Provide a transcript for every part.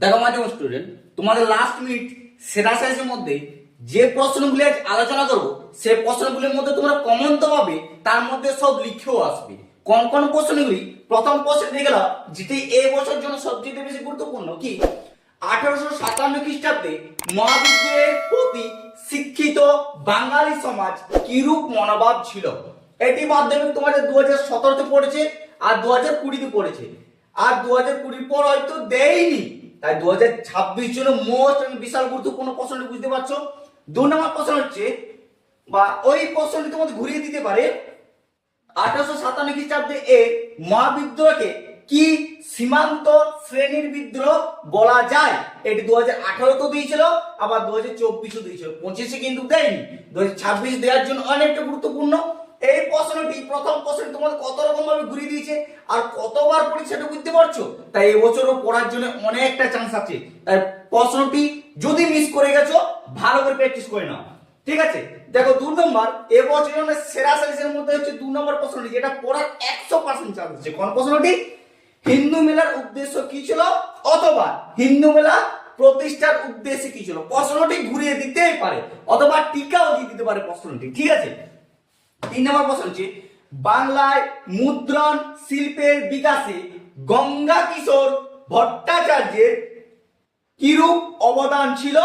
দেখো my dear student, তোমাদের last minute সেরা সাইজের মধ্যে যে প্রশ্নগুলি আজ আলোচনা করবো সেই প্রশ্নগুলির মধ্যে তোমরা কমন তো পাবে, তার মধ্যে সব লিখেও আসবে। কোন কোন প্রশ্নগুলি? প্রথম প্রশ্ন দেখে নাও, যেটি এই বছর জন্য সবচেয়ে বেশি গুরুত্বপূর্ণ। কি 1857 খ্রিস্টাব্দে মহাবিদ্যালয়ের প্রতি শিক্ষিত বাঙালি সমাজ কিরূপ মনোভাব ছিল? এটি মাধ্যমিক তোমাদের 2017-তে পড়েছে আর 2020-তে পড়েছে, আর 2020 পর হয়তো দেয়নি, তাই 2026 জন্য মোস্ট বিশাল গুরুত্বপূর্ণ প্রশ্নটি বুঝতে পারছো। 2 নম্বর প্রশ্ন হচ্ছে, বা ওই প্রশ্নটি তোমাদের ঘুরিয়ে দিতে পারে, 1857 খ্রিস্টাব্দে এই মহাবিদ্রোহকে কি সীমান্ত শ্রেণীর বিদ্রোহ বলা যায়? এটি 2018 তো দিয়েছিল, আবার 2024 দিয়েছিল, 25-এ কিন্তু দেয়নি। 2026 দেওয়ার জন্য অনেকটা গুরুত্বপূর্ণ। এই প্রশ্নটি প্রথম প্রশ্ন তোমাদের কত রকম ভাবে ঘুরিয়ে দিয়েছে আর কতবার পরীক্ষাটা বুঝতে পারছো, তাই এবছরও পড়ার জন্য অনেকটা চান্স আছে। তাই প্রশ্নটি যদি মিস করে গেছো ভালো করে প্র্যাকটিস করে নাও, ঠিক আছে? দেখো 2 নম্বর এবছরের সেরা সাইজের মধ্যে হচ্ছে 2 নম্বর প্রশ্নটি, যেটা পড়ার 100% চান্স আছে। কোন প্রশ্নটি? হিন্দু মেলার উদ্দেশ্য কি ছিল, অথবা হিন্দু মেলা প্রতিষ্ঠার উদ্দেশ্য কি ছিল? প্রশ্নটি ঘুরিয়ে দিতেই পারে, অথবা টিকাও দিয়ে দিতে পারে প্রশ্নটি, ঠিক আছে? 3 নম্বর প্রশ্ন হচ্ছে, বাংলায় মুদ্রণ শিল্পের বিকাশে গঙ্গা কিশোর ভট্টাচার্যের কিরূপ অবদান ছিল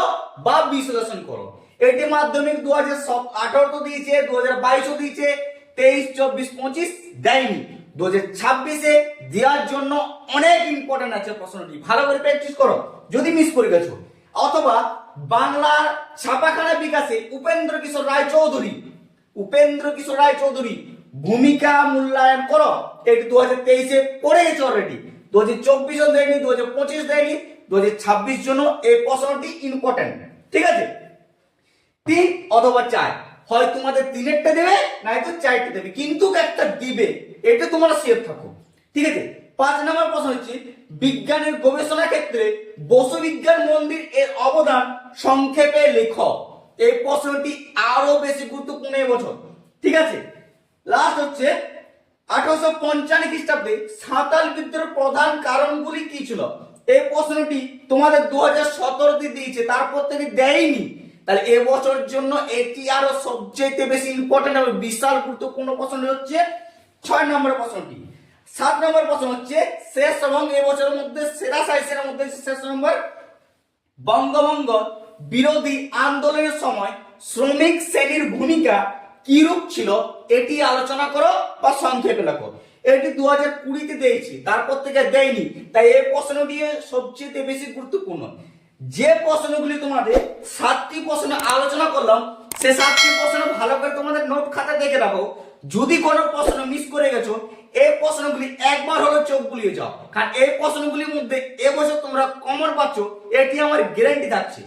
বা বিশ্লেষণ করো। এটি মাধ্যমিক 2018 তো দিয়েছে, 2022 দিয়েছে, 23, 24, 25 দেয়নি। 2026-এ দেওয়ার জন্য অনেক ইম্পর্টেন্ট আছে প্রশ্নটি, ভালো করে প্র্যাকটিস করো যদি মিস করে গেছো। অথবা বাংলার ছাপাখানা বিকাশে উপেন্দ্র কিশোর রায় চৌধুরী ভূমিকা মূল্যায়ন করো। এটি 2023-এ পড়ে গেছে অলরেডি, 2024 দেয়নি, 2025 দেয়নি, 2026 জন্য এই প্রশ্নটি ইম্পর্টেন্ট, ঠিক আছে? 3 অথবা 4, হয় তোমাদের 3-এরটা দেবে নয়তো 4টা দেবে, কিন্তু একটা দিবে, এটা তোমরা সেফ থাকো, ঠিক আছে? 5 নম্বর প্রশ্ন হচ্ছে, বিজ্ঞানের গবেষণা ক্ষেত্রে বসু বিজ্ঞান মন্দির এর অবদান সংক্ষেপে লেখো। এই প্রশ্নটি আরো বেশি গুরুত্বপূর্ণ এবছর, ঠিক আছে? লাস্ট হচ্ছে, 1855 খ্রিস্টাব্দে সাঁওতাল বিদ্রোহের প্রধান কারণগুলি কি ছিল? এই প্রশ্নটি তোমাদের 2017-তে দিয়েছে, তারপর থেকে দেয়নি, তাহলে এবছর জন্য এটি আরো সবচেয়ে বেশি ইম্পর্টেন্ট হবে, বিশাল গুরুত্বপূর্ণ প্রশ্ন হচ্ছে 6 নম্বর প্রশ্নটি। 7 নম্বর প্রশ্ন হচ্ছে শেষ এবং এবছরের মধ্যে সেরা সাইজের মধ্যে শেষ নম্বর, বঙ্গভঙ্গ বিরোধী আন্দোলনের সময় শ্রমিক শ্রেণীর ভূমিকা কিরূপ ছিল? এটি আলোচনা করো বা সংক্ষেপে লেখো। এটি 2020-তে দিয়েছি, তারপর থেকে দেয়নি, তাই এই প্রশ্নটি সবচেয়ে বেশি গুরুত্বপূর্ণ। যে প্রশ্নগুলি তোমাদের 7টি প্রশ্ন আলোচনা করলাম, সে 7টি প্রশ্ন ভালো করে তোমাদের নোট খাতা দেখে রাখো। যদি কোনো প্রশ্ন মিস করে গেছো, এই প্রশ্নগুলি একবার হলো চোখ বুলিয়ে যাও, কারণ এই প্রশ্নগুলির মধ্যে এবছর তোমরা কমন পাচ্ছ, এটি আমার গ্যারান্টি থাকছে।